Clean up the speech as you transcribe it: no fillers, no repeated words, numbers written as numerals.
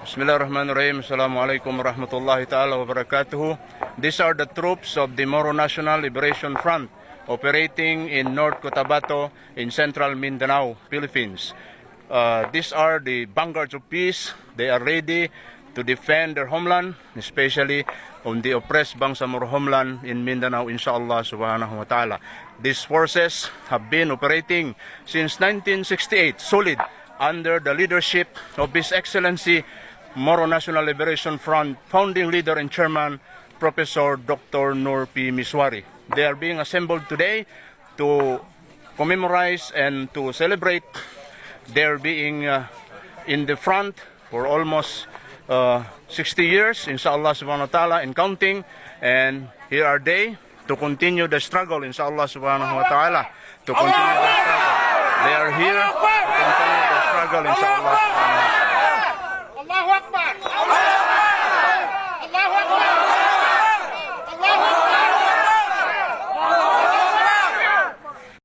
Bismillahirrahmanirrahim. Assalamualaikum warahmatullahi ta'ala wabarakatuh. These are the troops of the Moro National Liberation Front operating in North Cotabato in central Mindanao, Philippines. These are the vanguards of peace. They are ready to defend their homeland, especially on the oppressed Bangsamoro homeland in Mindanao, inshallah subhanahu wa ta'ala. These forces have been operating since 1968, solid, under the leadership of His Excellency Moro National Liberation Front founding leader and chairman, Professor Dr. Nur P. Miswari. They are being assembled today to commemorate and to celebrate their being in the front for almost 60 years, inshallah subhanahu wa ta'ala, and counting. And here are they to continue the struggle, inshallah subhanahu wa ta'ala, to continue the struggle. They are here to continue the struggle, inshallah subhanahu wa ta'ala.